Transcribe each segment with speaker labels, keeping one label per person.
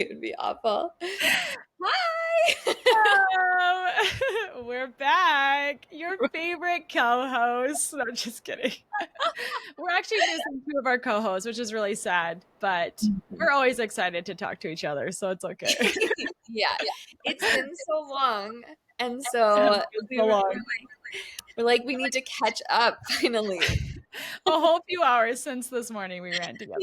Speaker 1: It would be awful. Hi.
Speaker 2: We're back. Your favorite co-host. No, just kidding. We're actually missing two of our co-hosts, which is really sad, but we're always excited to talk to each other, so it's okay.
Speaker 1: Yeah. It's been so long. And so
Speaker 2: So long.
Speaker 1: we're like, we need to catch up finally.
Speaker 2: A whole few hours since this morning we ran together.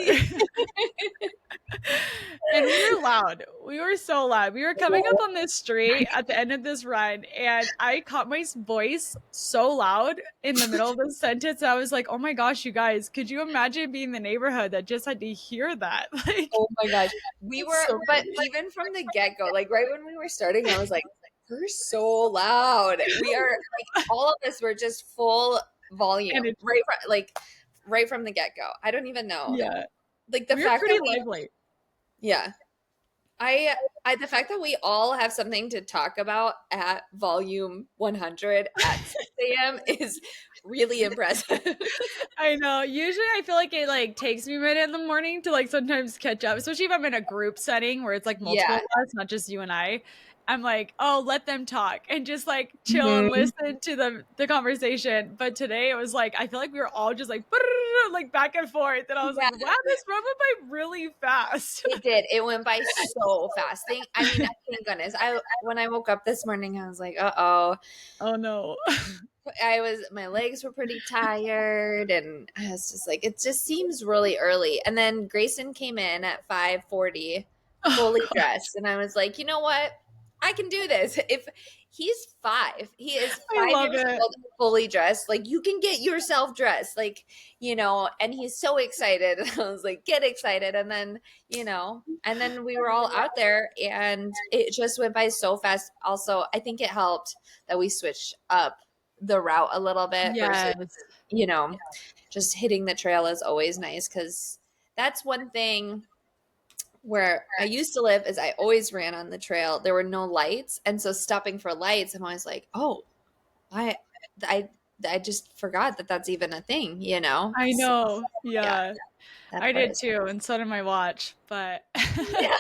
Speaker 2: And we were loud. We were so loud. We were coming up on this street at the end of this run, and I caught my voice so loud in the middle of the sentence. I was like, oh my gosh, you guys, could you imagine being the neighborhood that just had to hear that? Like,
Speaker 1: Oh my gosh. We were,
Speaker 2: so
Speaker 1: but even from the get-go, like right when we were starting, I was like, we're so loud. We are like, all of us were just full volume,
Speaker 2: And
Speaker 1: right from the get-go. I don't even know.
Speaker 2: yeah,
Speaker 1: Like the
Speaker 2: we were
Speaker 1: fact
Speaker 2: pretty
Speaker 1: that
Speaker 2: lively.
Speaker 1: yeah. I the fact that we all have something to talk about at volume 100 at 6 a.m. is really impressive.
Speaker 2: I know. Usually I feel like it like takes me a minute in the morning to like sometimes catch up, especially if I'm in a group setting where it's like multiple
Speaker 1: Yeah.
Speaker 2: of us, not just you and I. I'm like, oh, let them talk and just like chill and
Speaker 1: Mhm.
Speaker 2: listen to the conversation. But today it was like I feel like we were all just like like back and forth, and I was
Speaker 1: Yeah,
Speaker 2: like, wow, this run went by really fast.
Speaker 1: it did. It went by so fast. Thank goodness. When I woke up this morning, I was like, uh-oh.
Speaker 2: Oh no.
Speaker 1: My legs were pretty tired, and I was just like, it just seems really early. And then Grayson came in at 5:40,
Speaker 2: Oh
Speaker 1: fully
Speaker 2: god,
Speaker 1: dressed, and I was like, you know what? I can do this. If he's 5, he is
Speaker 2: I
Speaker 1: 5
Speaker 2: love
Speaker 1: years
Speaker 2: it.
Speaker 1: old, fully dressed. Like you can get yourself dressed, like and he's so excited. I was like, get excited, and then and then we were all out there, and it just went by so fast. Also, I think it helped that we switched up the route a little bit versus
Speaker 2: Yes.
Speaker 1: you know just hitting the trail is always nice, because that's one thing where I used to live is I always ran on the trail. There were no lights, and so stopping for lights, I'm always like, oh, I I I just forgot that that's even a thing,
Speaker 2: I
Speaker 1: So,
Speaker 2: know.
Speaker 1: yeah,
Speaker 2: Yeah.
Speaker 1: that
Speaker 2: I
Speaker 1: part
Speaker 2: did
Speaker 1: is
Speaker 2: too, and so did my watch, but
Speaker 1: yeah.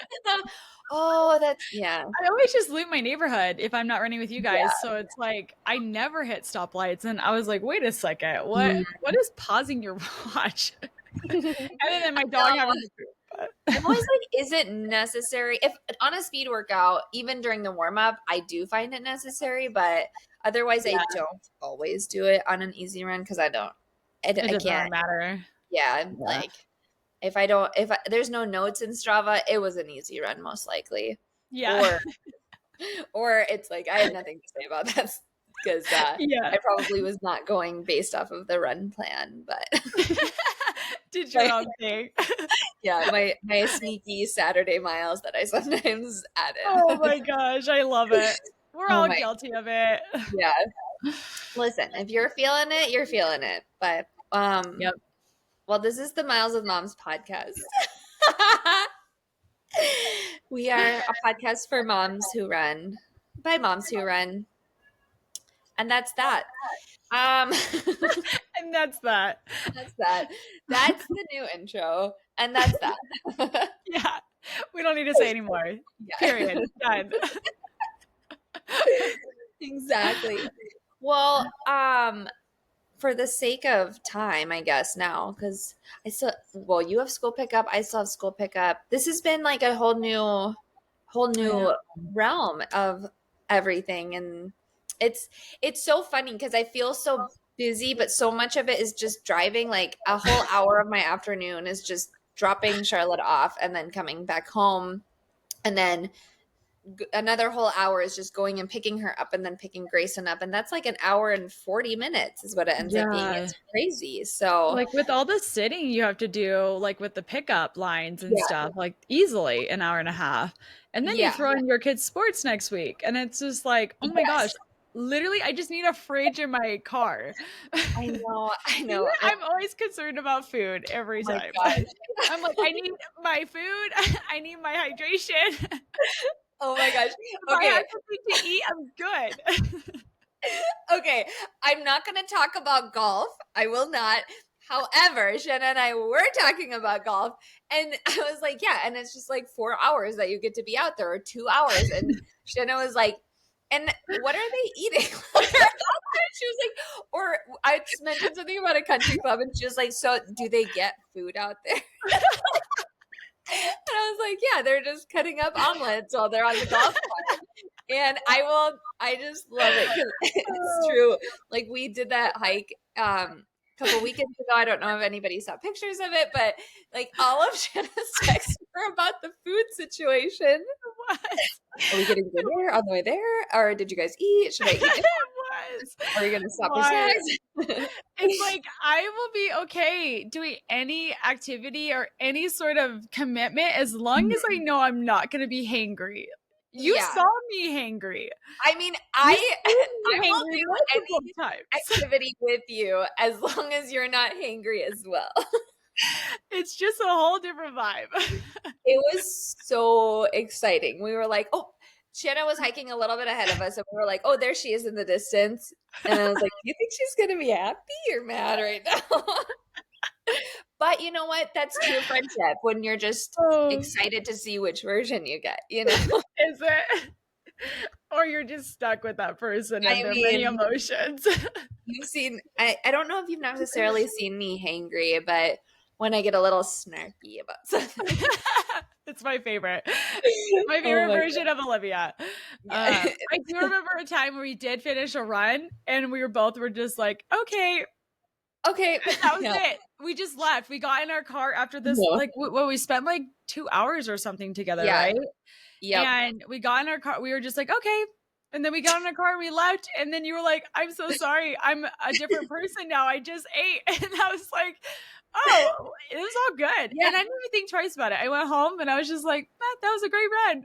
Speaker 1: Oh, that's yeah.
Speaker 2: I always just loop my neighborhood if I'm not running with you
Speaker 1: Yeah.
Speaker 2: guys. So it's like I never hit stoplights, and I was like, "Wait a second, what?
Speaker 1: Mm.
Speaker 2: What is pausing your watch?" Other than my dog
Speaker 1: No,
Speaker 2: having to poop.
Speaker 1: I'm always like, is it necessary? If on a speed workout, even during the warm up, I do find it necessary, but otherwise, I don't always do it on an easy run because
Speaker 2: It
Speaker 1: I
Speaker 2: doesn't
Speaker 1: can't.
Speaker 2: really matter.
Speaker 1: Yeah,
Speaker 2: Yeah.
Speaker 1: like if there's no notes in Strava, it was an easy run most likely,
Speaker 2: Yeah.
Speaker 1: or it's like I had nothing to say about that because
Speaker 2: Yeah.
Speaker 1: I probably was not going based off of the run plan, but
Speaker 2: Did your
Speaker 1: my
Speaker 2: own thing.
Speaker 1: yeah, my sneaky Saturday miles that I sometimes
Speaker 2: Oh
Speaker 1: added.
Speaker 2: my gosh, I love it. We're
Speaker 1: Oh
Speaker 2: all
Speaker 1: my,
Speaker 2: guilty of it.
Speaker 1: yeah. Listen, if you're feeling it, you're feeling it. But
Speaker 2: Yep.
Speaker 1: well, this is the Miles with Moms podcast. We are a podcast for moms who run by moms who run, and that's that. Um,
Speaker 2: And that's that.
Speaker 1: that's that. That's the new intro, and that's that.
Speaker 2: Yeah. We don't need to say anymore.
Speaker 1: Yeah,
Speaker 2: Period. Done.
Speaker 1: exactly. Well, for the sake of time, I guess now, because you have school pickup, I still have school pickup. This has been like a whole
Speaker 2: I know.
Speaker 1: new realm of everything, and it's so funny because I feel so busy, but so much of it is just driving. Like a whole hour of my afternoon is just dropping Charlotte off and then coming back home, and then another whole hour is just going and picking her up and then picking Grayson up, and that's like an hour and 40 minutes is what it ends up being.
Speaker 2: Yeah.
Speaker 1: It's crazy. So
Speaker 2: Like with all the sitting you have to do, like with the pickup lines and
Speaker 1: yeah,
Speaker 2: stuff, like easily an hour and a half. And then you
Speaker 1: yeah,
Speaker 2: throw in your kids' sports next week. And it's just like, oh my gosh,
Speaker 1: yes,
Speaker 2: literally, I just need a fridge in my car.
Speaker 1: I know.
Speaker 2: I'm always concerned about food every
Speaker 1: Oh my
Speaker 2: time.
Speaker 1: gosh.
Speaker 2: I'm like, I need my food, I need my hydration.
Speaker 1: Oh my gosh.
Speaker 2: If I
Speaker 1: Okay,
Speaker 2: have something to eat, I'm good.
Speaker 1: okay. I'm not going to talk about golf. I will not. However, Shanna and I were talking about golf, and I was like, yeah, and it's just like 4 hours that you get to be out there, or 2 hours. And Shanna was like, and what are they eating while they're out there? She was like, or I mentioned something about a country club, and she was like, so do they get food out there? And I was like, yeah, they're just cutting up omelets while they're on the golf cart. And I just love it because it's
Speaker 2: Oh,
Speaker 1: true. Like we did that hike a couple weekends ago. I don't know if anybody saw pictures of it, but like all of Shanna's texts were about the food situation.
Speaker 2: it was.
Speaker 1: Are we getting dinner on the way there? Or did you guys eat? Should I eat
Speaker 2: It
Speaker 1: dinner?
Speaker 2: was.
Speaker 1: Are you gonna stop for
Speaker 2: Why?
Speaker 1: snacks?
Speaker 2: It's like I will be okay doing any activity or any sort of commitment as long as I know I'm not going to be hangry. You
Speaker 1: Yeah.
Speaker 2: saw me hangry.
Speaker 1: I mean,
Speaker 2: You
Speaker 1: I
Speaker 2: see
Speaker 1: I
Speaker 2: me
Speaker 1: will
Speaker 2: hangry
Speaker 1: do
Speaker 2: multiple
Speaker 1: any
Speaker 2: times.
Speaker 1: activity with you as long as you're not hangry as well.
Speaker 2: It's just a whole different vibe.
Speaker 1: It was so exciting. We were like, oh, Shanna was hiking a little bit ahead of us, and we were like, oh, there she is in the distance. And I was like, do you think she's gonna be happy or mad right now? But you know what? That's true friendship when you're just
Speaker 2: Oh,
Speaker 1: excited to see which version you get, you know?
Speaker 2: is it? Or you're just stuck with that person and
Speaker 1: I
Speaker 2: their many
Speaker 1: mean,
Speaker 2: emotions.
Speaker 1: you've seen, I don't know if you've necessarily seen me hangry, but when I get a little snarky about something.
Speaker 2: It's my favorite. My
Speaker 1: Oh
Speaker 2: favorite
Speaker 1: my
Speaker 2: version of Olivia.
Speaker 1: God. Yeah.
Speaker 2: I do remember a time where we did finish a run and we were just like, okay,
Speaker 1: Okay.
Speaker 2: and that was
Speaker 1: Yeah.
Speaker 2: it. We just left. We got in our car after this,
Speaker 1: No.
Speaker 2: like, we spent like 2 hours or something together,
Speaker 1: Yeah.
Speaker 2: right?
Speaker 1: Yep.
Speaker 2: And we got in our car. We were just like, okay. And then we got in our car and we left. And then you were like, I'm so sorry. I'm a different person now. I just ate. And I was like, oh, it was all good.
Speaker 1: Yeah.
Speaker 2: And I didn't even think twice about it. I went home and I was just like, that was a great run.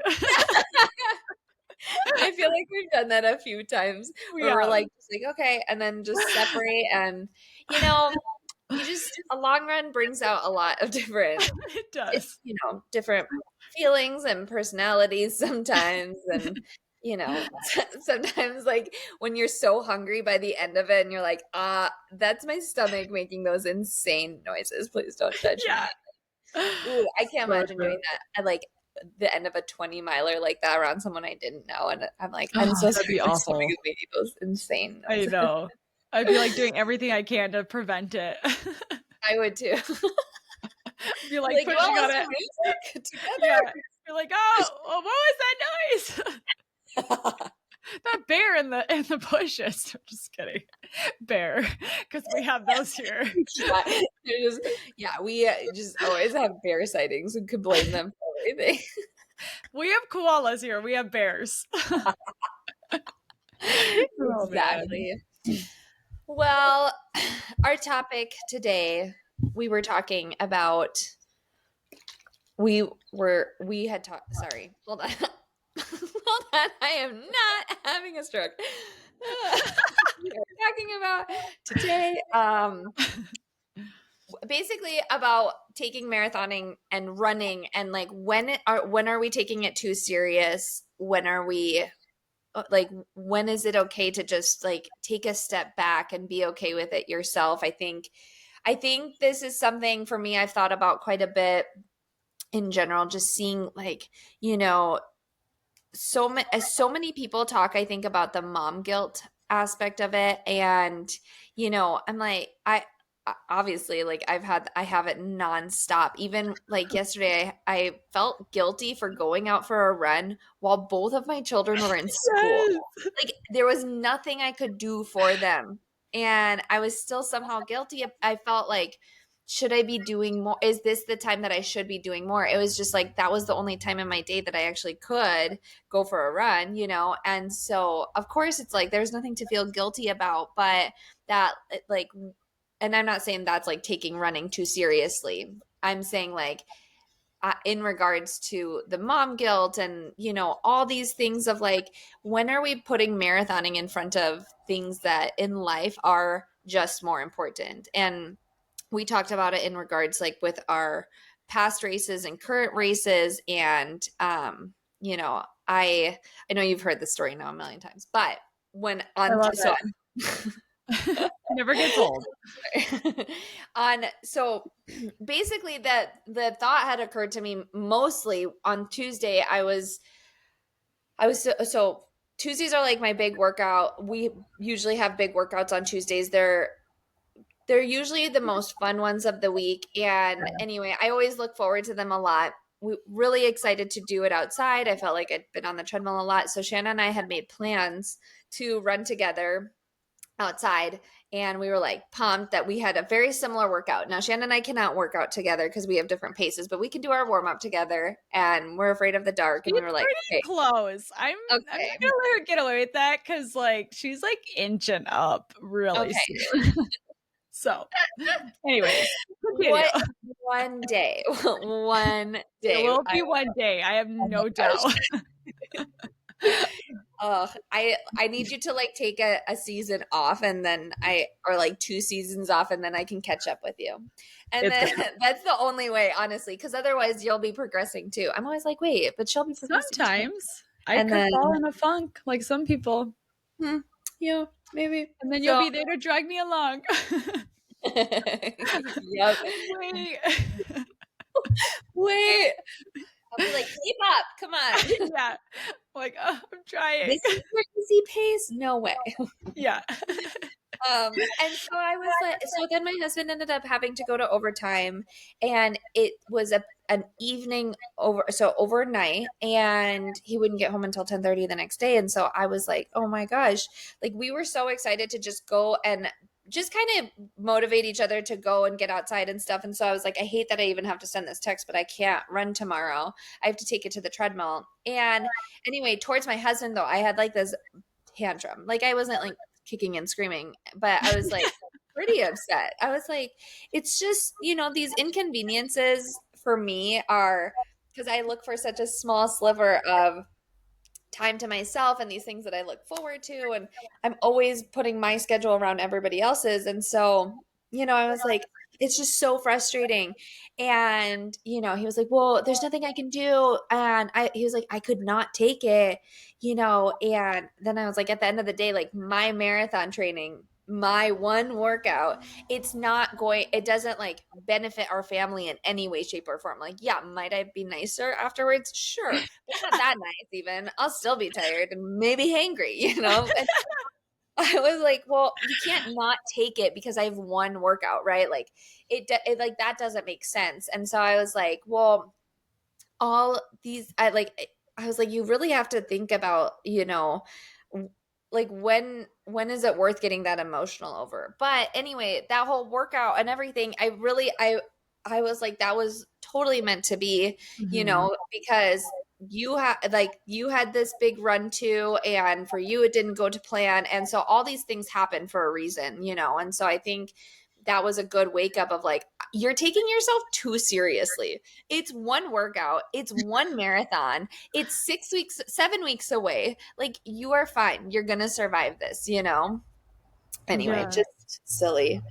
Speaker 1: I feel like we've done that a few times
Speaker 2: We
Speaker 1: where we're
Speaker 2: have.
Speaker 1: like, just like, okay, and then just separate. And, you know, you just, a long run brings out a lot of different,
Speaker 2: It does.
Speaker 1: different feelings and personalities sometimes. And, sometimes like when you're so hungry by the end of it and you're like, that's my stomach making those insane noises. Please don't judge
Speaker 2: Yeah.
Speaker 1: me. Ooh, I can't
Speaker 2: So
Speaker 1: imagine
Speaker 2: true.
Speaker 1: doing that at like the end of a 20 miler like that around someone I didn't know. And I'm like, I'm
Speaker 2: Oh,
Speaker 1: so
Speaker 2: that'd
Speaker 1: sorry,
Speaker 2: be
Speaker 1: my stomach
Speaker 2: awful.
Speaker 1: is making those insane
Speaker 2: I
Speaker 1: noises.
Speaker 2: know. I'd be like doing everything I can to prevent it.
Speaker 1: I would too.
Speaker 2: Be
Speaker 1: Be
Speaker 2: like
Speaker 1: like, you want
Speaker 2: pushing
Speaker 1: to
Speaker 2: on
Speaker 1: listen
Speaker 2: it.
Speaker 1: to music
Speaker 2: Yeah.
Speaker 1: together?
Speaker 2: You're like, oh, well, what was that noise? That bear in the bushes. I'm just kidding. Bear. Because we have those here.
Speaker 1: Yeah, yeah, we just always have bear sightings. We could blame them for everything.
Speaker 2: We have koalas here. We have bears. Oh man.
Speaker 1: Exactly. Well, our topic today, we were talking about we had talked sorry, hold on. Hold on, I am not having a stroke. We were talking about today basically about taking marathoning and running and like when are we taking it too serious? When are we like when is it okay to just like take a step back and be okay with it yourself? I think this is something for me I've thought about quite a bit in general, just seeing like, you know, so many people talk I think about the mom guilt aspect of it. And I'm like obviously like I have it nonstop. Even like yesterday I felt guilty for going out for a run while both of my children were in school.
Speaker 2: Yes.
Speaker 1: Like there was nothing I could do for them, and I was still somehow guilty. I felt like, should I be doing more? Is this the time that I should be doing more? It was just like that was the only time in my day that I actually could go for a run, and so of course it's like there's nothing to feel guilty about. But that like, and I'm not saying that's like taking running too seriously. I'm saying like in regards to the mom guilt and all these things of like, when are we putting marathoning in front of things that in life are just more important? And we talked about it in regards like with our past races and current races. And I know you've heard the story now a million times, but when
Speaker 2: I
Speaker 1: on
Speaker 2: love
Speaker 1: so
Speaker 2: it. Never gets old.
Speaker 1: On so basically the thought had occurred to me mostly on Tuesday. I was so Tuesdays are like my big workout. We usually have big workouts on Tuesdays. They're usually the most fun ones of the week. And anyway, I always look forward to them a lot. We really excited to do it outside. I felt like I'd been on the treadmill a lot. So Shanna and I had made plans to run together outside, and we were like pumped that we had a very similar workout. Now Shannon and I cannot work out together because we have different paces, but we can do our warm up together, and we're afraid of the dark, and we
Speaker 2: She's
Speaker 1: were like,
Speaker 2: pretty
Speaker 1: okay,
Speaker 2: close. I'm not
Speaker 1: okay,
Speaker 2: gonna let her get away with that because like she's like inching up really
Speaker 1: okay.
Speaker 2: soon. So, anyways, continue.
Speaker 1: What one day, one
Speaker 2: There
Speaker 1: day,
Speaker 2: will be one day. I have
Speaker 1: oh my
Speaker 2: no
Speaker 1: gosh.
Speaker 2: doubt.
Speaker 1: I need you to like take a season off, and then or like 2 seasons off, and then I can catch up with you. And
Speaker 2: It's
Speaker 1: then
Speaker 2: gonna
Speaker 1: that's the only way, honestly, because otherwise you'll be progressing too. I'm always like, wait, but she'll be progressing too.
Speaker 2: sometimes I
Speaker 1: And
Speaker 2: could
Speaker 1: then,
Speaker 2: fall in a funk like some people,
Speaker 1: hmm, yeah, maybe.
Speaker 2: and then you'll
Speaker 1: So,
Speaker 2: be there to drag me along.
Speaker 1: yep.
Speaker 2: Wait.
Speaker 1: Wait, I'll be like, keep up, come on.
Speaker 2: Yeah. Like, oh, I'm trying.
Speaker 1: This is your easy pace? No way.
Speaker 2: Yeah.
Speaker 1: And so I was like, so then my husband ended up having to go to overtime, and it was an evening over, so overnight, and he wouldn't get home until 10:30 the next day. And so I was like, oh my gosh, like we were so excited to just go and just kind of motivate each other to go and get outside and stuff. And so I was like, I hate that I even have to send this text, but I can't run tomorrow. I have to take it to the treadmill. And anyway, towards my husband though, I had like this tantrum. Like I wasn't like kicking and screaming, but I was like pretty upset. I was like, it's just, these inconveniences for me are because I look for such a small sliver of time to myself and these things that I look forward to. And I'm always putting my schedule around everybody else's. And so, I was like, it's just so frustrating. And, he was like, well, there's nothing I can do. And he was like, I could not take it, and then I was like, at the end of the day, like my marathon training, my one workout, it doesn't like benefit our family in any way, shape, or form. Like, yeah, might I be nicer afterwards? Sure, but not that nice even. I'll still be tired and maybe hangry, And I was like, well, you can't not take it because I have one workout, right? Like it like that doesn't make sense. And so I was like, well, all these I was like, you really have to think about, like when is it worth getting that emotional over? But anyway, that whole workout and everything, I was like, that was totally meant to be,
Speaker 2: Mhm.
Speaker 1: because you had this big run too, and for you it didn't go to plan, and so all these things happen for a reason, and so I think that was a good wake up of like, you're taking yourself too seriously. It's one workout, it's one marathon, it's 6 weeks, 7 weeks away. Like, you are fine. You're going to survive this? Anyway,
Speaker 2: Yeah.
Speaker 1: just silly.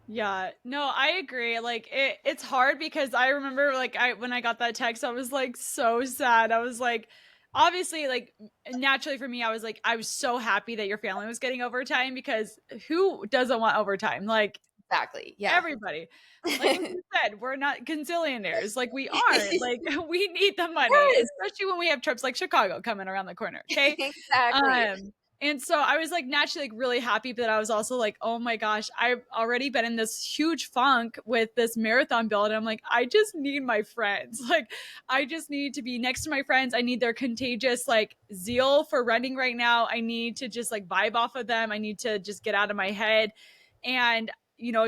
Speaker 2: Yeah. No, I agree. Like it's hard because I remember like when I got that text, I was like so sad. I was like obviously like naturally for me, I was so happy that your family was getting overtime because who doesn't want overtime? Like
Speaker 1: Exactly. Yeah.
Speaker 2: everybody. Like you said, we're not gazillionaires. Like we aren't. Like we need the money,
Speaker 1: Yes,
Speaker 2: especially when we have trips like Chicago coming around the corner. Okay.
Speaker 1: exactly.
Speaker 2: And so I was like naturally like really happy, but I was also like, oh my gosh, I've already been in this huge funk with this marathon build. And I'm like, I just need my friends. Like, I just need to be next to my friends. I need their contagious like zeal for running right now. I need to just like vibe off of them. I need to just get out of my head. And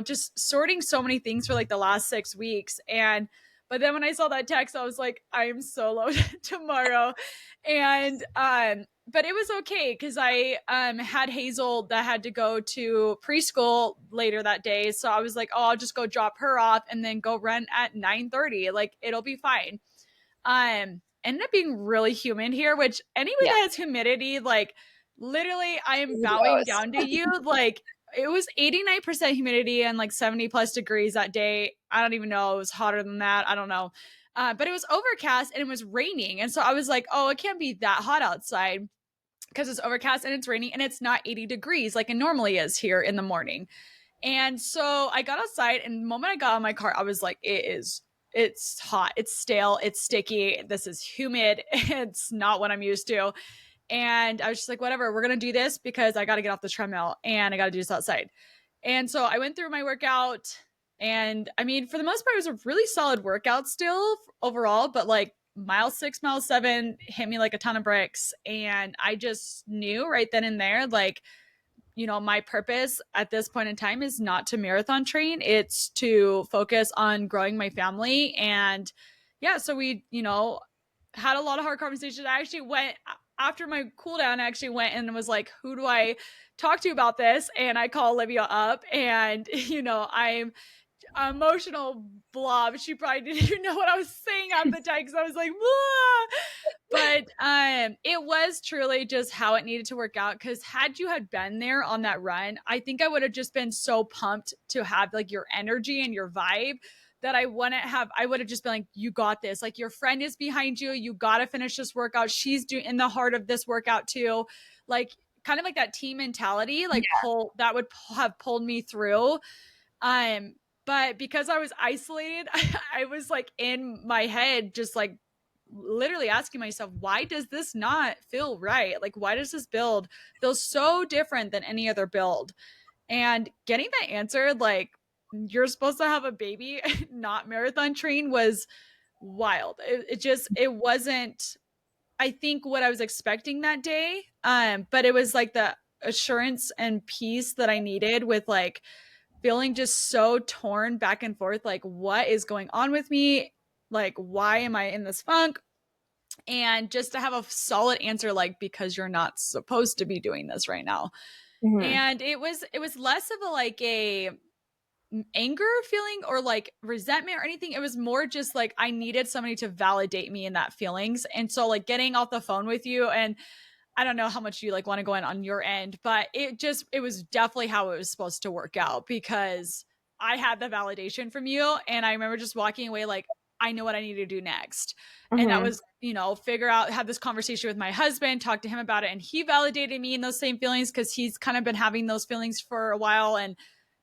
Speaker 2: just sorting so many things for like the last 6 weeks. And but then when I saw that text, I was like, I am so loaded tomorrow. And but it was okay because I had Hazel that had to go to preschool later that day. So I was like, oh, I'll just go drop her off and then go run at 9:30. Like it'll be fine. Ended up being really humid here, which anyone
Speaker 1: Yeah.
Speaker 2: that has humidity, like literally, I am bowing
Speaker 1: Kudos.
Speaker 2: down to you. Like it was 89% humidity and like 70 plus degrees that day. I don't even know. It was hotter than that. I don't know. But it was overcast and it was raining. And so I was like, oh, it can't be that hot outside. because it's overcast and it's raining and it's not 80 degrees like it normally is here in the morning. And so I got outside, and the moment I got on my car, I was like, it's hot, it's stale, it's sticky, this is humid, it's not what I'm used to. And I was just like, whatever, we're gonna do this because I gotta get off the treadmill and I gotta do this outside. And so I went through my workout, and I mean, for the most part, it was a really solid workout still overall, but like mile 6, mile 7 hit me like a ton of bricks. And I just knew right then and there, like, my purpose at this point in time is not to marathon train. It's to focus on growing my family. And yeah, so we, had a lot of hard conversations. I actually went after my cool down, I actually went and was like, who do I talk to about this? And I call Olivia up, and, I'm emotional blob. She probably didn't even know what I was saying at the time because I was like, whoa. But it was truly just how it needed to work out. Because had you had been there on that run, I think I would have just been so pumped to have like your energy and your vibe that I wouldn't have. I would have just been like, you got this. Like, your friend is behind you. You got to finish this workout. She's doing in the heart of this workout too. Like, kind of like that team mentality, like pull that would have pulled me through. Um, but because I was isolated, I was like in my head, just like literally asking myself, why does this not feel right? Like, why does this build feel so different than any other build? And getting that answer, like, you're supposed to have a baby, not marathon train, was wild. It wasn't, I think, what I was expecting that day. But it was like the assurance and peace that I needed with like feeling just so torn back and forth, like, what is going on with me? Like, why am I in this funk? And just to have a solid answer, like, because you're not supposed to be doing this right now.
Speaker 1: Mhm.
Speaker 2: And it was less of a like a anger feeling or like resentment or anything. It was more just like I needed somebody to validate me in that feelings. And so like getting off the phone with you, and I don't know how much you like want to go in on your end, but it was definitely how it was supposed to work out because I had the validation from you. And I remember just walking away like, I know what I need to do next. And that
Speaker 1: Mhm.
Speaker 2: was, figure out, have this conversation with my husband, talk to him about it. And he validated me in those same feelings because he's kind of been having those feelings for a while. And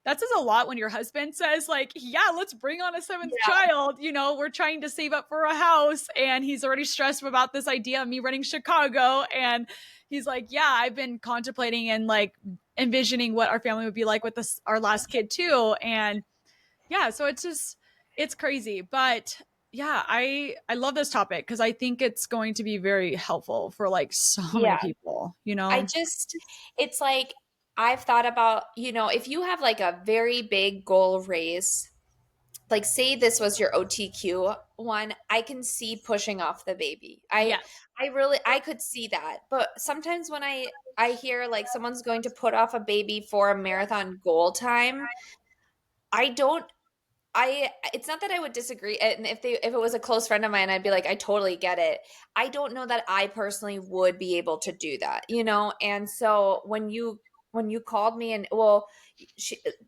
Speaker 2: that says a lot when your husband says, like, yeah, let's bring on a seventh
Speaker 1: Yeah.
Speaker 2: child. We're trying to save up for a house, and he's already stressed about this idea of me running Chicago. And he's like, yeah, I've been contemplating and like envisioning what our family would be like with this, our last kid too. And yeah, so it's crazy. But yeah, I love this topic because I think it's going to be very helpful for like so many
Speaker 1: Yeah.
Speaker 2: people,
Speaker 1: I just, it's like, I've thought about, if you have like a very big goal race, like say this was your OTQ one, I can see pushing off the baby.
Speaker 2: Yes.
Speaker 1: I could see that. But sometimes when I hear like someone's going to put off a baby for a marathon goal time, I don't it's not that I would disagree, and if it was a close friend of mine, I'd be like, I totally get it. I don't know that I personally would be able to do that, And so when you called me, and well,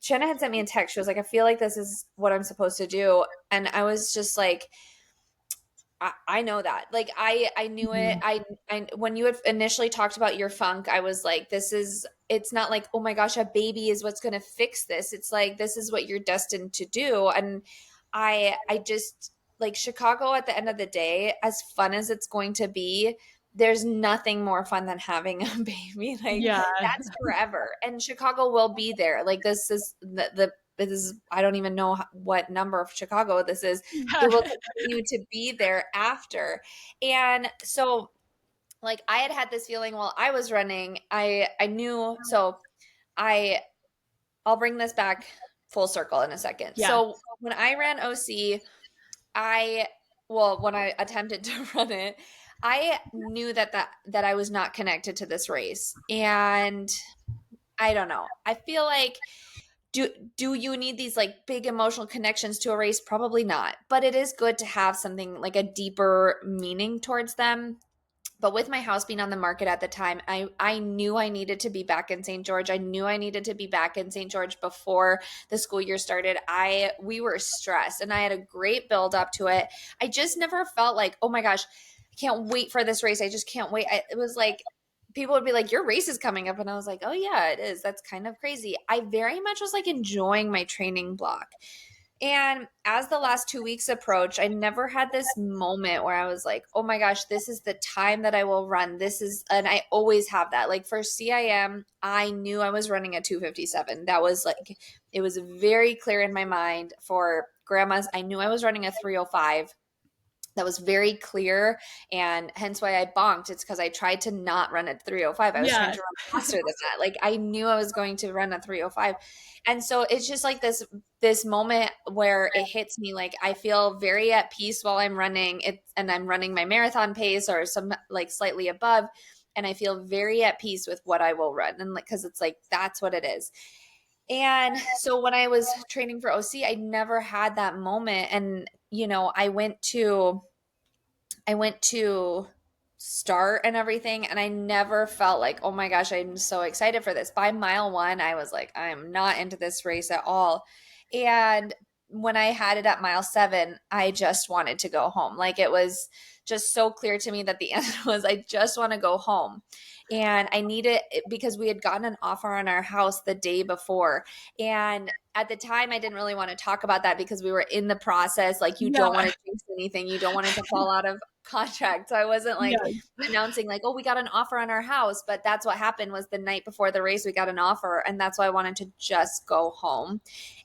Speaker 1: Shanna had sent me a text. She was like, I feel like this is what I'm supposed to do, and I was just like, I know that. Like I knew it.
Speaker 2: Mhm.
Speaker 1: I when you had initially talked about your funk, I was like, it's not like, oh my gosh, a baby is what's going to fix this. It's like this is what you're destined to do. And I just like Chicago at the end of the day, as fun as it's going to be, there's nothing more fun than having a baby. Like
Speaker 2: Yeah.
Speaker 1: that's forever. And Chicago will be there. Like this is the this is I don't even know what number of Chicago this is. It will continue to be there after. And so like I had this feeling while I was running. I knew so I I'll bring this back full circle in a second.
Speaker 2: Yeah.
Speaker 1: So when I ran OC, I well, when I attempted to run it, I knew that I was not connected to this race. And I don't know. I feel like do do you need these like big emotional connections to a race? Probably not. But it is good to have something like a deeper meaning towards them. But with my house being on the market at the time, I knew I needed to be back in St. George. I knew I needed to be back in St. George before the school year started. We were stressed and I had a great build up to it. I just never felt like, oh my gosh, I can't wait for this race. I just can't wait. It was like people would be like, your race is coming up. And I was like, oh, yeah, it is. That's kind of crazy. I very much was like enjoying my training block. And as the last 2 weeks approached, I never had this moment where I was like, oh my gosh, this is the time that I will run. This is, and I always have that. Like for CIM, I knew I was running a 2:57. That was like, it was very clear in my mind. For grandmas, I knew I was running a 3:05. That was very clear, and hence why I bonked. It's because I tried to not run at 3:05. I was trying
Speaker 2: Yeah.
Speaker 1: to run faster than that. Like I knew I was going to run at 3:05. And so it's just like this moment where it hits me, like I feel very at peace while I'm running it, and I'm running my marathon pace or some like slightly above, and I feel very at peace with what I will run, and like because it's like that's what it is. And so when I was training for OC, I never had that moment. And I went to start and everything, and I never felt like, oh my gosh, I'm so excited for this. By mile one, I was like, I am not into this race at all. And when I had it at mile seven, I just wanted to go home. Like it was just so clear to me that the end was, I just want to go home. And I needed it because we had gotten an offer on our house the day before. And at the time, I didn't really want to talk about that because we were in the process. Like, you don't want
Speaker 2: Yeah.
Speaker 1: to jinx anything, you don't want it to fall out of contract. So I wasn't like
Speaker 2: Yeah.
Speaker 1: announcing like, oh, we got an offer on our house. But that's what happened, was the night before the race, we got an offer. And that's why I wanted to just go home.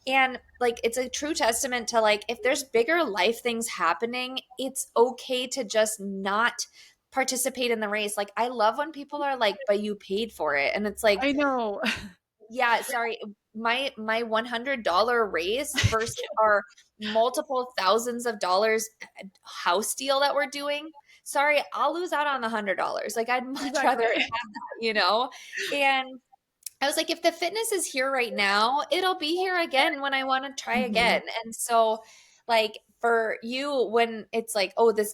Speaker 1: And like, it's a true testament to like, if there's bigger life things happening, it's okay to just not participate in the race. Like, I love when people are like, but you paid for it. And it's like,
Speaker 2: I know.
Speaker 1: yeah, sorry. My $100 race versus our multiple thousands of dollars house deal that we're doing. Sorry, I'll lose out on the $100. Like, I'd much rather have
Speaker 2: Exactly.
Speaker 1: that. And I was like, if the fitness is here right now, it'll be here again when I want to try
Speaker 2: Mhm.
Speaker 1: again. And so, like, for you, when it's like, oh, the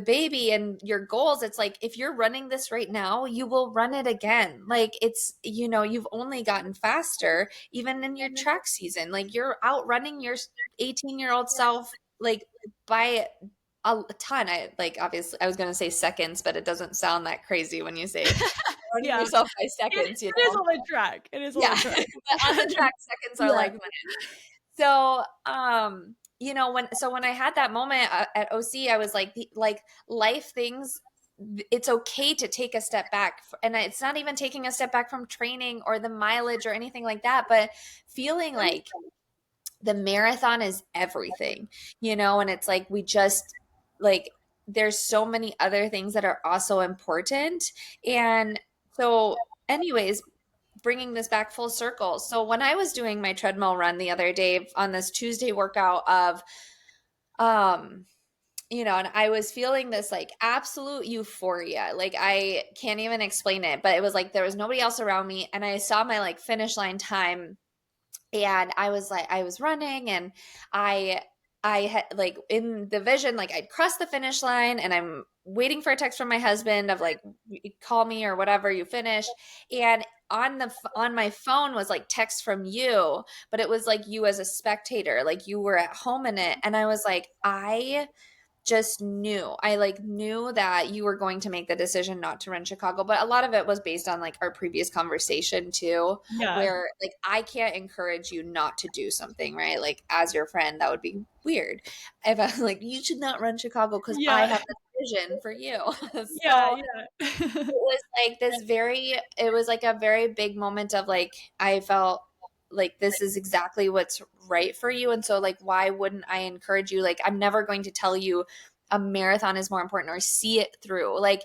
Speaker 1: baby and your goals, it's like, if you're running this right now, you will run it again. Like, you've only gotten faster, even in your track season. Like, you're outrunning your 18-year-old self, like, by a ton. I like, obviously, I was going to say seconds, but it doesn't sound that crazy when you say running
Speaker 2: Yeah.
Speaker 1: yourself by
Speaker 2: It
Speaker 1: seconds,
Speaker 2: it is on the track. It is on
Speaker 1: yeah.
Speaker 2: the track.
Speaker 1: But on the track, seconds are
Speaker 2: Yeah.
Speaker 1: like minutes. So, when I had that moment at OC, I was like, life things, it's okay to take a step back. And it's not even taking a step back from training or the mileage or anything like that, but feeling like the marathon is everything, and it's like, we just like, there's so many other things that are also important. And so, anyways, bringing this back full circle. So when I was doing my treadmill run the other day on this Tuesday workout of, um, and I was feeling this like absolute euphoria. Like, I can't even explain it, but it was like there was nobody else around me. And I saw my like finish line time, and I was like, I was running, and I I had like in the vision, like I'd crossed the finish line, and I'm waiting for a text from my husband of like, call me or whatever, you finished. And on my phone was like text from you, but it was like you as a spectator, like you were at home in it. And I was like, I just knew. I like knew that you were going to make the decision not to run Chicago, but a lot of it was based on like our previous conversation too,
Speaker 2: Yeah.
Speaker 1: where like I can't encourage you not to do something, right? Like, as your friend, that would be weird if I was like, you should not run Chicago because I
Speaker 2: Yeah.
Speaker 1: have the vision for you.
Speaker 2: Yeah,
Speaker 1: So
Speaker 2: yeah.
Speaker 1: it was like a very big moment of like, I felt like this is exactly what's right for you. And so, like, why wouldn't I encourage you? Like, I'm never going to tell you a marathon is more important or see it through. Like,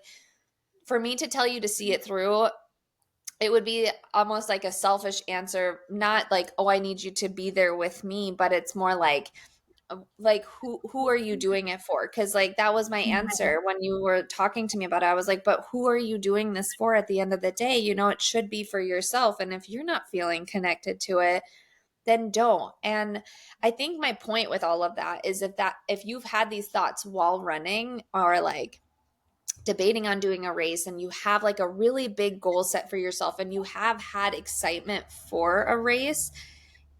Speaker 1: for me to tell you to see it through, it would be almost like a selfish answer, not like, oh, I need you to be there with me, but it's more like who are you doing it for? Because like that was my answer when you were talking to me about it. I was like, but who are you doing this for at the end of the day? It should be for yourself. And if you're not feeling connected to it, then don't. And I think my point with all of that is, if you've had these thoughts while running, or like debating on doing a race, and you have like a really big goal set for yourself, and you have had excitement for a race,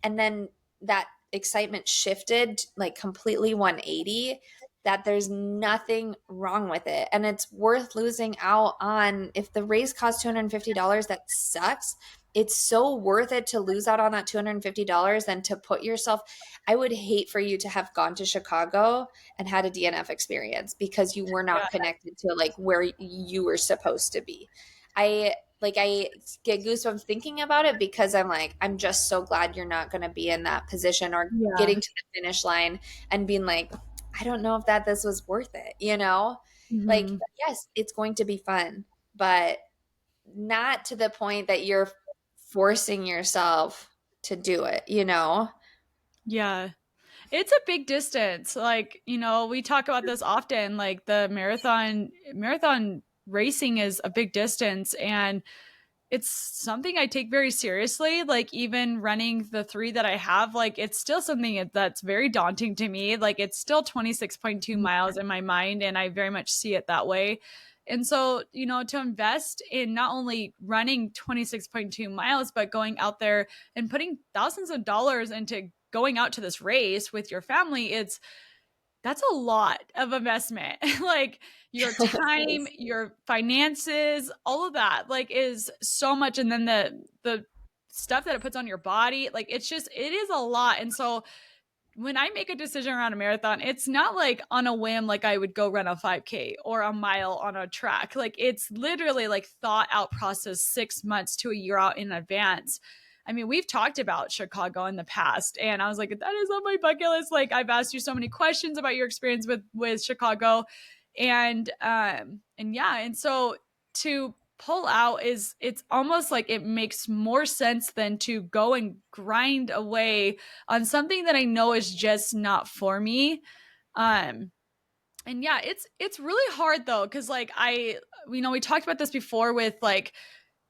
Speaker 1: and then that excitement shifted like completely 180, that there's nothing wrong with it. And it's worth losing out on. If the race costs $250, that sucks. It's so worth it to lose out on that $250 than to put yourself. I would hate for you to have gone to Chicago and had a DNF experience because you were
Speaker 2: Yeah.
Speaker 1: not connected to like where you were supposed to be. I get goosebumps thinking about it because I'm like, I'm just so glad you're not going to be in that position or
Speaker 2: Yeah.
Speaker 1: getting to the finish line and being like, I don't know if that this was worth it, you know? Like,
Speaker 2: Mhm.
Speaker 1: yes, it's going to be fun, but not to the point that you're forcing yourself to do it, you know?
Speaker 2: Yeah. It's a big distance. Like, we talk about this often, like the marathon racing is a big distance, and it's something I take very seriously. Like, even running the 3 that I have, like, it's still something that's very daunting to me. Like, it's still 26.2 miles in my mind, and I very much see it that way. And so, to invest in not only running 26.2 miles, but going out there and putting thousands of dollars into going out to this race with your family, that's a lot of investment. Like, your time, your finances, all of that, like, is so much. And then the stuff that it puts on your body, like, it is a lot. And so when I make a decision around a marathon, it's not like on a whim, like I would go run a 5K or a mile on a track. Like, it's literally like thought out process 6 months to a year out in advance. I mean, we've talked about Chicago in the past, and I was like, that is on my bucket list. Like, I've asked you so many questions about your experience with Chicago, and yeah, and so to pull out is, it's almost like it makes more sense than to go and grind away on something that I know is just not for me. Um, and yeah, it's really hard though, because like we talked about this before with like,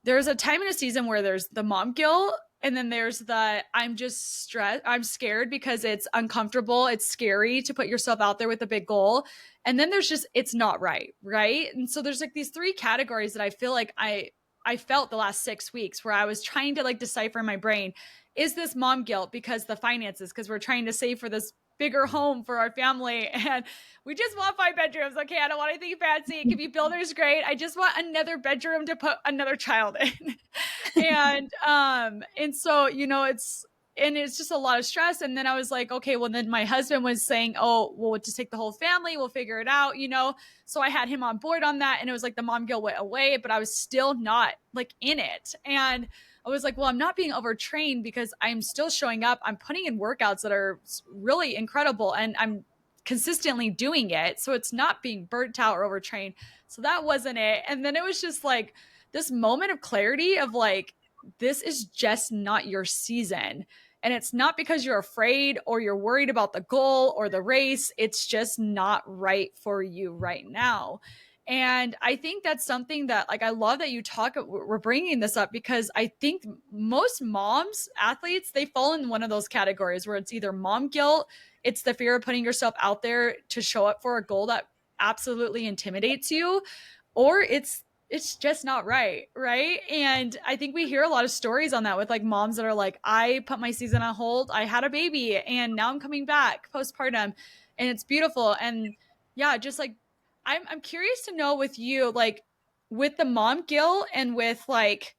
Speaker 2: there's a time in a season where there's the mom guilt, and then there's the I'm just stressed, I'm scared because it's uncomfortable, it's scary to put yourself out there with a big goal. And then there's just, it's not right, right? And so there's like these three categories that I feel like I felt the last 6 weeks, where I was trying to like decipher in my brain, is this mom guilt because the finances, because we're trying to save for this bigger home for our family, and we just want 5 bedrooms. Okay, I don't want anything fancy. It can be builders grade. I just want another bedroom to put another child in. And so, it's just a lot of stress. And then I was like, okay, well, then my husband was saying, oh, we'll just take the whole family, we'll figure it out. So I had him on board on that, and it was like the mom guilt went away, but I was still not like in it. And I was like, well, I'm not being overtrained because I'm still showing up. I'm putting in workouts that are really incredible, and I'm consistently doing it. So it's not being burnt out or overtrained. So that wasn't it. And then it was just like this moment of clarity of like, this is just not your season. And it's not because you're afraid or you're worried about the goal or the race. It's just not right for you right now. And I think that's something that, like, I love that we're bringing this up, because I think most moms, athletes, they fall in one of those categories where it's either mom guilt, it's the fear of putting yourself out there to show up for a goal that absolutely intimidates you, or it's just not right, right? And I think we hear a lot of stories on that with like moms that are like, I put my season on hold, I had a baby, and now I'm coming back postpartum, and it's beautiful. And yeah, just like, I'm curious to know with you, like, with the mom guilt and with like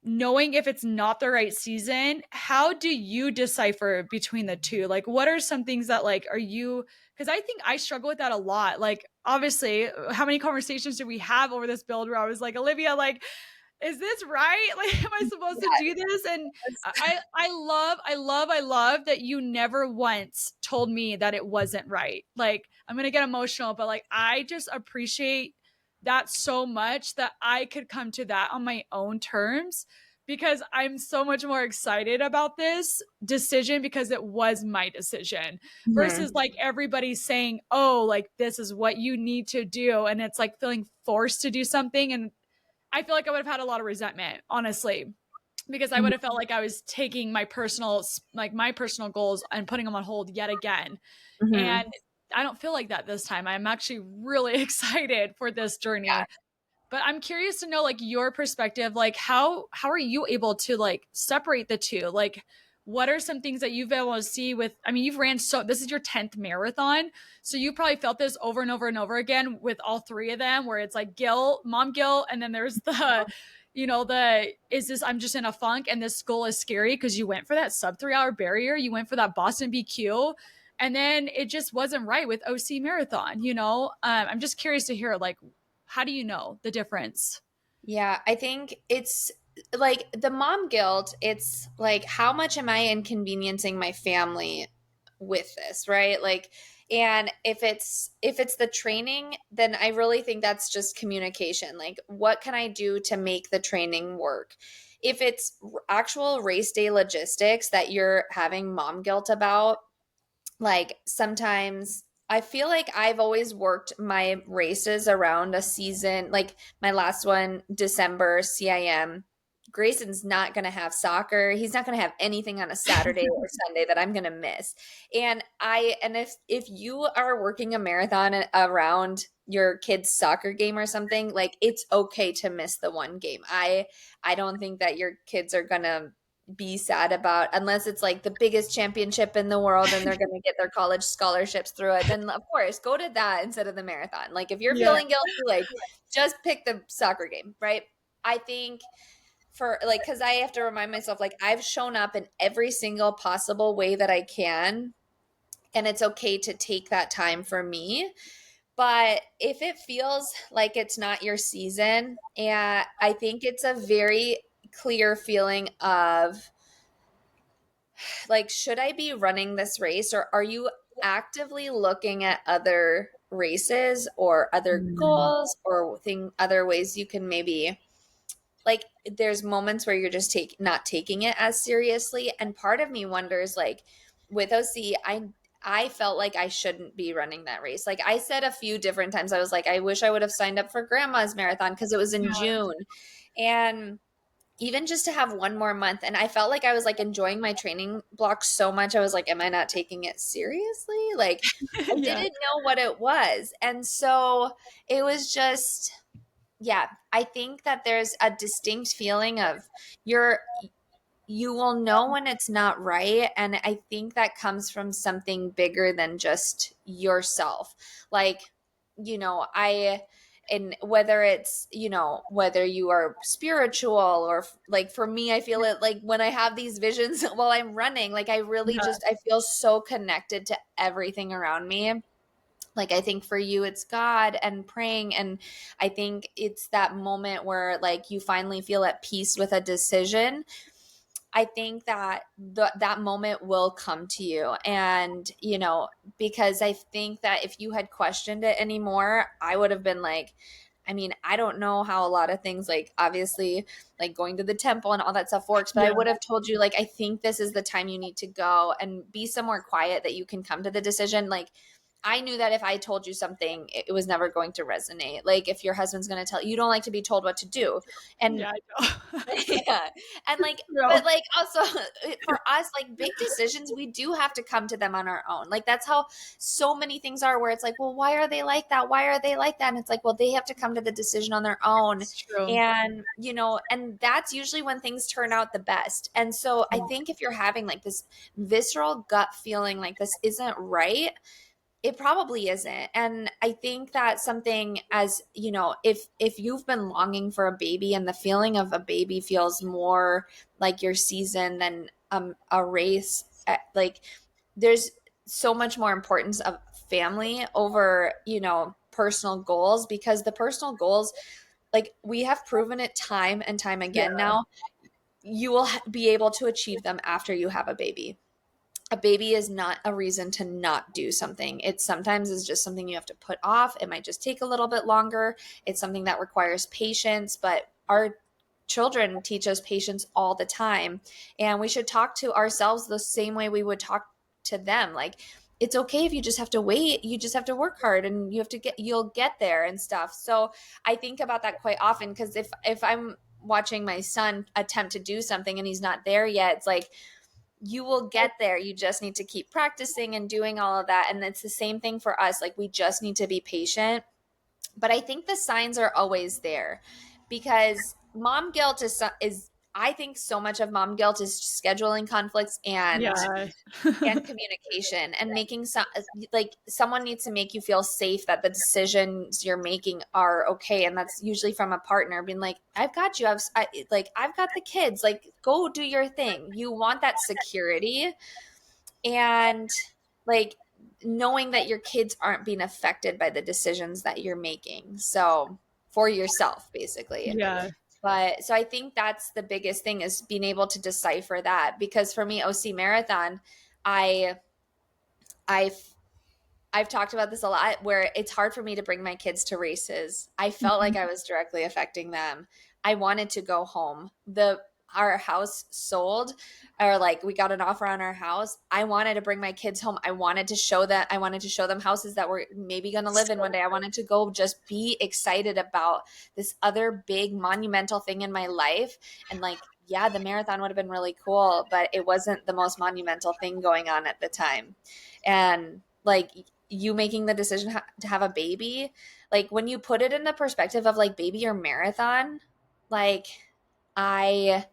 Speaker 2: knowing if it's not the right season, how do you decipher between the two? Like, what are some things that like, are you, because I think I struggle with that a lot. Like, obviously, how many conversations did we have over this build where I was like, Olivia, like, is this right? Like, am I supposed to do this? And I love that you never once told me that it wasn't right. Like, I'm gonna get emotional, but like, I just appreciate that so much, that I could come to that on my own terms, because I'm so much more excited about this decision because it was my decision,
Speaker 1: Mhm.
Speaker 2: versus like everybody saying, oh, like, this is what you need to do. And it's like feeling forced to do something. And I feel like I would have had a lot of resentment, honestly, because I would have felt like I was taking my personal goals and putting them on hold yet again.
Speaker 1: Mhm.
Speaker 2: And I don't feel like that this time. I'm actually really excited for this
Speaker 1: Yeah.
Speaker 2: journey. But I'm curious to know like your perspective, like how are you able to like separate the two? Like, what are some things that you've been able to see with, I mean, you've ran, so this is your 10th marathon. So you probably felt this over and over and over again with all three of them, where it's like guilt, mom guilt, and then there's the, is this, I'm just in a funk and this goal is scary because you went for that sub 3 hour barrier. You went for that Boston BQ. And then it just wasn't right with OC Marathon. I'm just curious to hear, like, how do you know the difference?
Speaker 1: Yeah, I think it's like the mom guilt, it's like how much am I inconveniencing my family with this, right? Like and if it's the training, then I really think that's just communication. Like what can I do to make the training work? If it's actual race day logistics that you're having mom guilt about, like sometimes I feel like I've always worked my races around a season, like my last one, December CIM. Grayson's not going to have soccer. He's not going to have anything on a Saturday or Sunday that I'm going to miss. And if you are working a marathon around your kid's soccer game or something, like it's okay to miss the one game. I don't think that your kids are going to be sad about unless it's like the biggest championship in the world and they're going to get their college scholarships through it, then of course go to that instead of the marathon. Like if you're
Speaker 2: Yeah.
Speaker 1: feeling guilty, like just pick the soccer game, right? I think for like because I have to remind myself like I've shown up in every single possible way that I can, and it's okay to take that time for me. But if it feels like it's not your season, and I think it's a very clear feeling of like, should I be running this race, or are you actively looking at other races or other
Speaker 2: Mm.
Speaker 1: goals or other ways you can maybe like there's moments where you're just not taking it as seriously, and part of me wonders like with OC I felt like I shouldn't be running that race. Like I said a few different times I was like I wish I would have signed up for grandma's marathon because it was in June, and even just to have one more month, and I felt like I was like enjoying my training block so much I was like am I not taking it seriously, like I
Speaker 2: Yeah.
Speaker 1: didn't know what it was. And so it was just yeah, I think that there's a distinct feeling of you're you will know when it's not right, and I think that comes from something bigger than just yourself. Like I and whether it's whether you are spiritual or like for me I feel it like when I have these visions while I'm running, like I really
Speaker 2: Yeah.
Speaker 1: just I feel so connected to everything around me. Like I think for you it's God and praying, and I think it's that moment where like you finally feel at peace with a decision. I think that that moment will come to you. And, because I think that if you had questioned it anymore, I would have been like, I mean, I don't know how a lot of things, like obviously, like going to the temple and all that stuff works, but I
Speaker 2: Yeah.
Speaker 1: would have told you, like, I think this is the time you need to go and be somewhere quiet that you can come to the decision. Like, I knew that if I told you something, it was never going to resonate. Like, if your husband's going to tell you, don't like to be told what to do. And
Speaker 2: Yeah, I know.
Speaker 1: yeah. And like,
Speaker 2: Real.
Speaker 1: but like also for us, like big decisions, we do have to come to them on our own. Like that's how so many things are where it's like, well, why are they like that? Why are they like that? And it's like, well, they have to come to the decision on their own.
Speaker 2: It's true.
Speaker 1: And, and that's usually when things turn out the best. And so I think if you're having like this visceral gut feeling like this isn't right, it probably isn't. And I think that something as, if you've been longing for a baby and the feeling of a baby feels more like your season than a race, like there's so much more importance of family over, personal goals, because the personal goals, like we have proven it time and time
Speaker 2: Yeah.
Speaker 1: again now, you will be able to achieve them after you have a baby. A baby is not a reason to not do something. It sometimes is just something you have to put off. It might just take a little bit longer. It's something that requires patience, but our children teach us patience all the time. And we should talk to ourselves the same way we would talk to them. Like, it's okay if you just have to wait. You just have to work hard and you'll get there and stuff. So I think about that quite often because if I'm watching my son attempt to do something and he's not there yet, it's like, you will get there. You just need to keep practicing and doing all of that. And it's the same thing for us. Like we just need to be patient. But I think the signs are always there because mom guilt is I think so much of mom guilt is scheduling conflicts
Speaker 2: Yeah.
Speaker 1: and communication and making some, like, someone needs to make you feel safe that the decisions you're making are okay, and that's usually from a partner being like, I've got you, I've got the kids, like, go do your thing. You want that security, and like knowing that your kids aren't being affected by the decisions that you're making, so for yourself basically.
Speaker 2: Yeah.
Speaker 1: But so I think that's the biggest thing, is being able to decipher that, because for me, OC Marathon, I I've I've talked about this a lot, where it's hard for me to bring my kids to races. I felt like I was directly affecting them. I wanted to go home. The Our house sold, or like we got an offer on our house. I wanted to bring my kids home. I wanted to show them houses that we're maybe going to live in one day. I wanted to go just be excited about this other big monumental thing in my life. And like, yeah, the marathon would have been really cool, but it wasn't the most monumental thing going on at the time. And like, you making the decision to have a baby, like when you put it in the perspective of like baby or marathon, like, I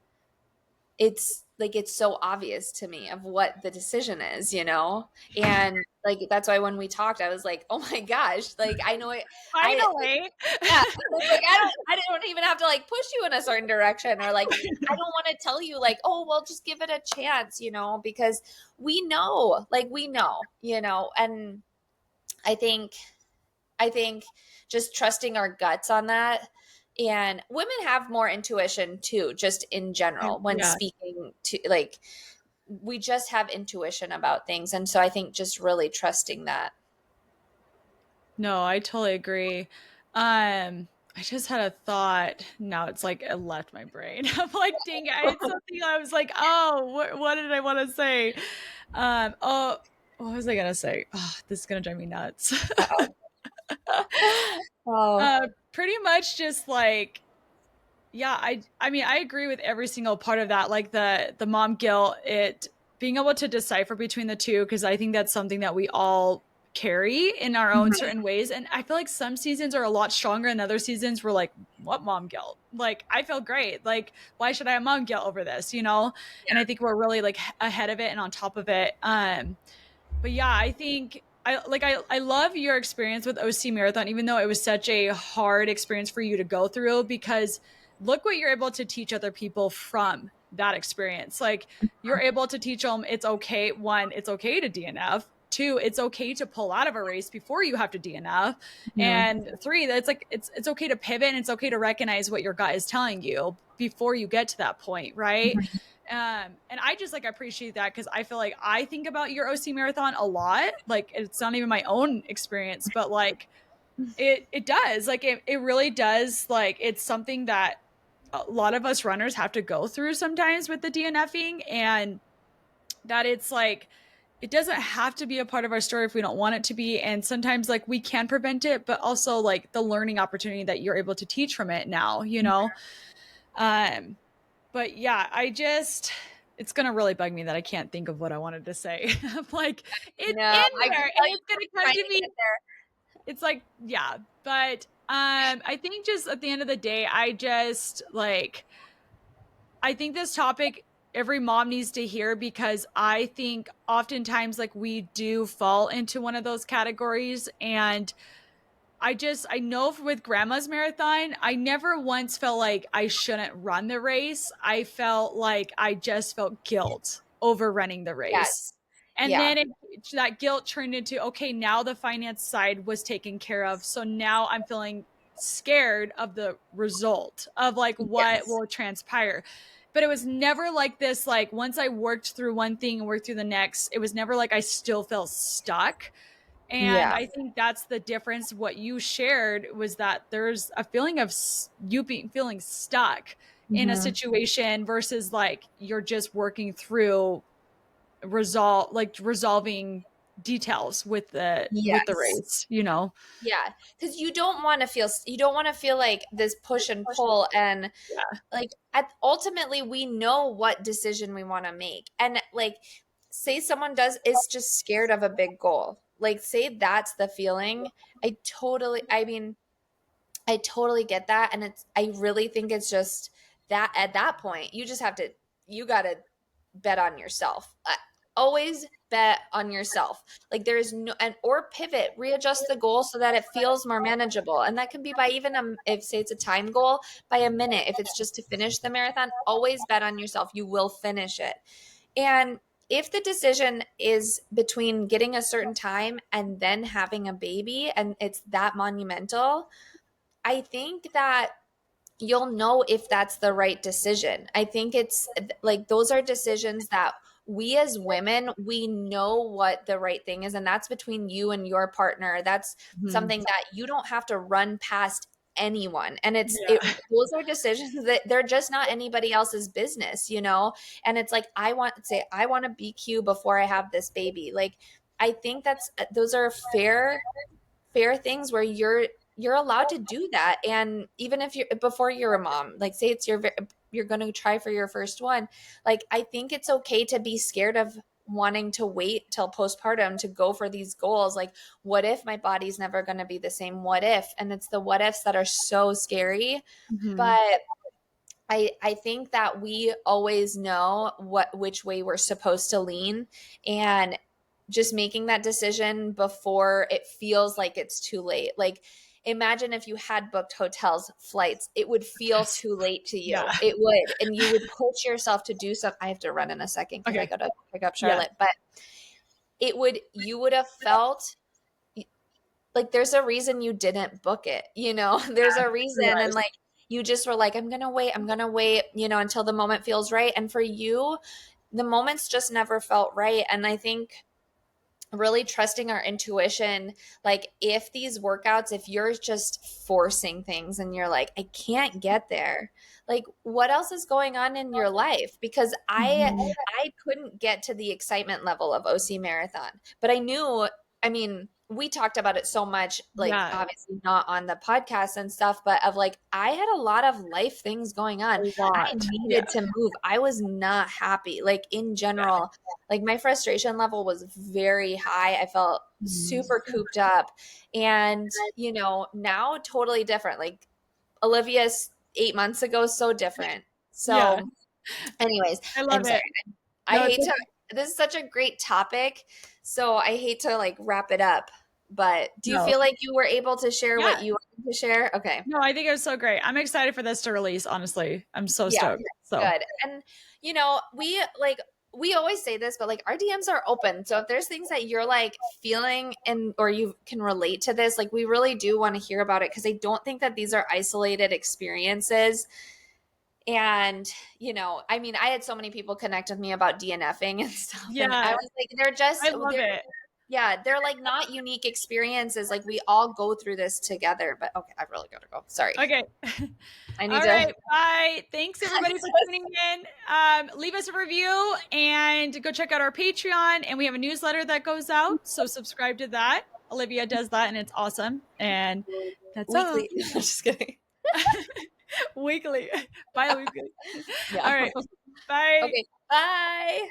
Speaker 1: it's like, it's so obvious to me of what the decision is, and like that's why when we talked, I was like, oh my gosh, like I know it. I
Speaker 2: Finally.
Speaker 1: Yeah, like I don't even have to like push you in a certain direction, or like I don't want to tell you like, oh well, just give it a chance, because we know, and I think I think just trusting our guts on that. And women have more intuition too, just in general, when
Speaker 2: Yeah.
Speaker 1: speaking to, like, we just have intuition about things. And so I think just really trusting that.
Speaker 2: No, I totally agree. I just had a thought. Now it's like it left my brain. I'm like, dang it. I had something I was like, oh, what did I want to say? Oh, what was I gonna say? Oh, this is gonna drive me nuts.
Speaker 1: Uh-oh. Oh,
Speaker 2: Pretty much just like, yeah, I mean, I agree with every single part of that. Like the mom guilt, it being able to decipher between the two, because I think that's something that we all carry in our own
Speaker 1: mhm.
Speaker 2: certain ways. And I feel like some seasons are a lot stronger, and other seasons we're like, what mom guilt? Like, I feel great. Like, why should I have mom guilt over this? And I think we're really like ahead of it and on top of it. But yeah, I think I love your experience with OC Marathon, even though it was such a hard experience for you to go through, because look what you're able to teach other people from that experience. Like, you're able to teach them it's okay. One, it's okay to DNF. Two, it's okay to pull out of a race before you have to DNF.
Speaker 1: Mhm.
Speaker 2: And three, that's like it's okay to pivot, and it's okay to recognize what your gut is telling you before you get to that point, right?
Speaker 1: Mhm.
Speaker 2: And I just like appreciate that, because I feel like I think about your OC Marathon a lot. Like, it's not even my own experience, but like it does. Like, it really does. Like, it's something that a lot of us runners have to go through sometimes with the DNFing, and that it's like it doesn't have to be a part of our story if we don't want it to be. And sometimes like we can prevent it, but also like the learning opportunity that you're able to teach from it now. Um, but yeah, it's gonna really bug me that I can't think of what I wanted to say. I'm like, it's
Speaker 1: No,
Speaker 2: in
Speaker 1: I can
Speaker 2: there
Speaker 1: tell
Speaker 2: and
Speaker 1: you
Speaker 2: it's gonna
Speaker 1: were
Speaker 2: come
Speaker 1: trying
Speaker 2: to
Speaker 1: to
Speaker 2: me.
Speaker 1: get there.
Speaker 2: It's like, yeah. But I think just at the end of the day, I think this topic every mom needs to hear, because I think oftentimes like we do fall into one of those categories. And I know with grandma's marathon, I never once felt like I shouldn't run the race. I felt like I just felt guilt over running the race.
Speaker 1: Yes.
Speaker 2: And
Speaker 1: Yeah.
Speaker 2: then that guilt turned into, okay, now the finance side was taken care of. So now I'm feeling scared of the result of like what
Speaker 1: Yes.
Speaker 2: will transpire. But it was never like this. Like, once I worked through one thing and worked through the next, it was never like I still felt stuck. And
Speaker 1: Yeah.
Speaker 2: I think that's the difference. What you shared was that there's a feeling of you being feeling stuck in a
Speaker 1: Mhm.
Speaker 2: situation versus like you're just working through resolving details with the
Speaker 1: Yes.
Speaker 2: race.
Speaker 1: Yeah, because you don't want to feel like this push and pull, and
Speaker 2: Yeah.
Speaker 1: like ultimately we know what decision we want to make, and like, say someone does is just scared of a big goal, like say that's the feeling. I mean, I totally get that, and I really think it's just that at that point, you got to bet on yourself. Always bet on yourself. Like there is no, and or pivot, readjust the goal so that it feels more manageable. And that can be by even if say it's a time goal, by a minute. If it's just to finish the marathon, always bet on yourself. You will finish it. And if the decision is between getting a certain time and then having a baby and it's that monumental, I think that you'll know if that's the right decision. I think it's like those are decisions that we as women, we know what the right thing is, and that's between you and your partner. That's
Speaker 2: Mhm.
Speaker 1: something that you don't have to run past anyone. And
Speaker 2: Yeah.
Speaker 1: those are decisions that they're just not anybody else's business, you know? And it's like I want to BQ before I have this baby. Like I think those are fair things where you're allowed to do that. And even if you're before you're a mom, like say it's you're going to try for your first one, like I think it's okay to be scared of wanting to wait till postpartum to go for these goals. Like what if my body's never going to be the same? What if? And it's the what ifs that are so scary.
Speaker 2: Mhm.
Speaker 1: But I think that we always know which way we're supposed to lean, and just making that decision before it feels like it's too late. Like imagine if you had booked hotels, flights, it would feel
Speaker 2: Yes.
Speaker 1: too late to you.
Speaker 2: Yeah.
Speaker 1: It would, and you would push yourself to do something. I have to run in a second because I
Speaker 2: Okay.
Speaker 1: got to pick up
Speaker 2: Yeah.
Speaker 1: Charlotte, but you would have felt like there's a reason you didn't book it, you know? There's a
Speaker 2: There
Speaker 1: reason, and
Speaker 2: was.
Speaker 1: like you just were like I'm going to wait, you know, until the moment feels right. And for you, the moments just never felt right. And I think really trusting our intuition, like if these workouts, if you're just forcing things and you're like I can't get there, like what else is going on in your life? Because
Speaker 2: Mhm.
Speaker 1: I couldn't get to the excitement level of OC marathon, but I knew, I mean, we talked about it so much, like
Speaker 2: Yeah.
Speaker 1: obviously not on the podcast and stuff, but of like I had a lot of life things going on.
Speaker 2: A
Speaker 1: I
Speaker 2: lot. Yeah.
Speaker 1: needed to move. I was not happy, like in
Speaker 2: Yeah.
Speaker 1: general. Like my frustration level was very high. I felt
Speaker 2: Mhm.
Speaker 1: super cooped up. And, you know, now totally different. Like Olivia's 8 months ago, so different.
Speaker 2: Yeah.
Speaker 1: So, anyways,
Speaker 2: I
Speaker 1: I'm
Speaker 2: love
Speaker 1: sorry.
Speaker 2: it.
Speaker 1: I
Speaker 2: No, it's
Speaker 1: hate to,
Speaker 2: okay.
Speaker 1: this is such a great topic. So I hate to like wrap it up. But do you
Speaker 2: No.
Speaker 1: feel like you were able to share what
Speaker 2: Yeah.
Speaker 1: you wanted to share? Okay.
Speaker 2: No, I think it was so great. I'm excited for this to release, honestly. I'm so
Speaker 1: Yeah,
Speaker 2: stoked. So,
Speaker 1: good. And you know, we always say this, but like our DMs are open. So if there's things that you're like feeling and or you can relate to this, like we really do want to hear about it because I don't think that these are isolated experiences. And, you know, I mean, I had so many people connect with me about DNFing and stuff. And I
Speaker 2: yes,
Speaker 1: was like,
Speaker 2: I love it.
Speaker 1: yeah, they're like not unique experiences. Like we all go through this together. But okay, I really gotta go. Sorry.
Speaker 2: Okay.
Speaker 1: I need
Speaker 2: All
Speaker 1: to
Speaker 2: right. Bye. Thanks everybody for tuning in. Leave us a review and go check out our Patreon. And we have a newsletter that goes out. So subscribe to that. Olivia does that and it's awesome. And that's all.
Speaker 1: weekly. I'm just kidding.
Speaker 2: Weekly. Bi weekly.
Speaker 1: Yeah.
Speaker 2: All right. Bye.
Speaker 1: Okay. Bye.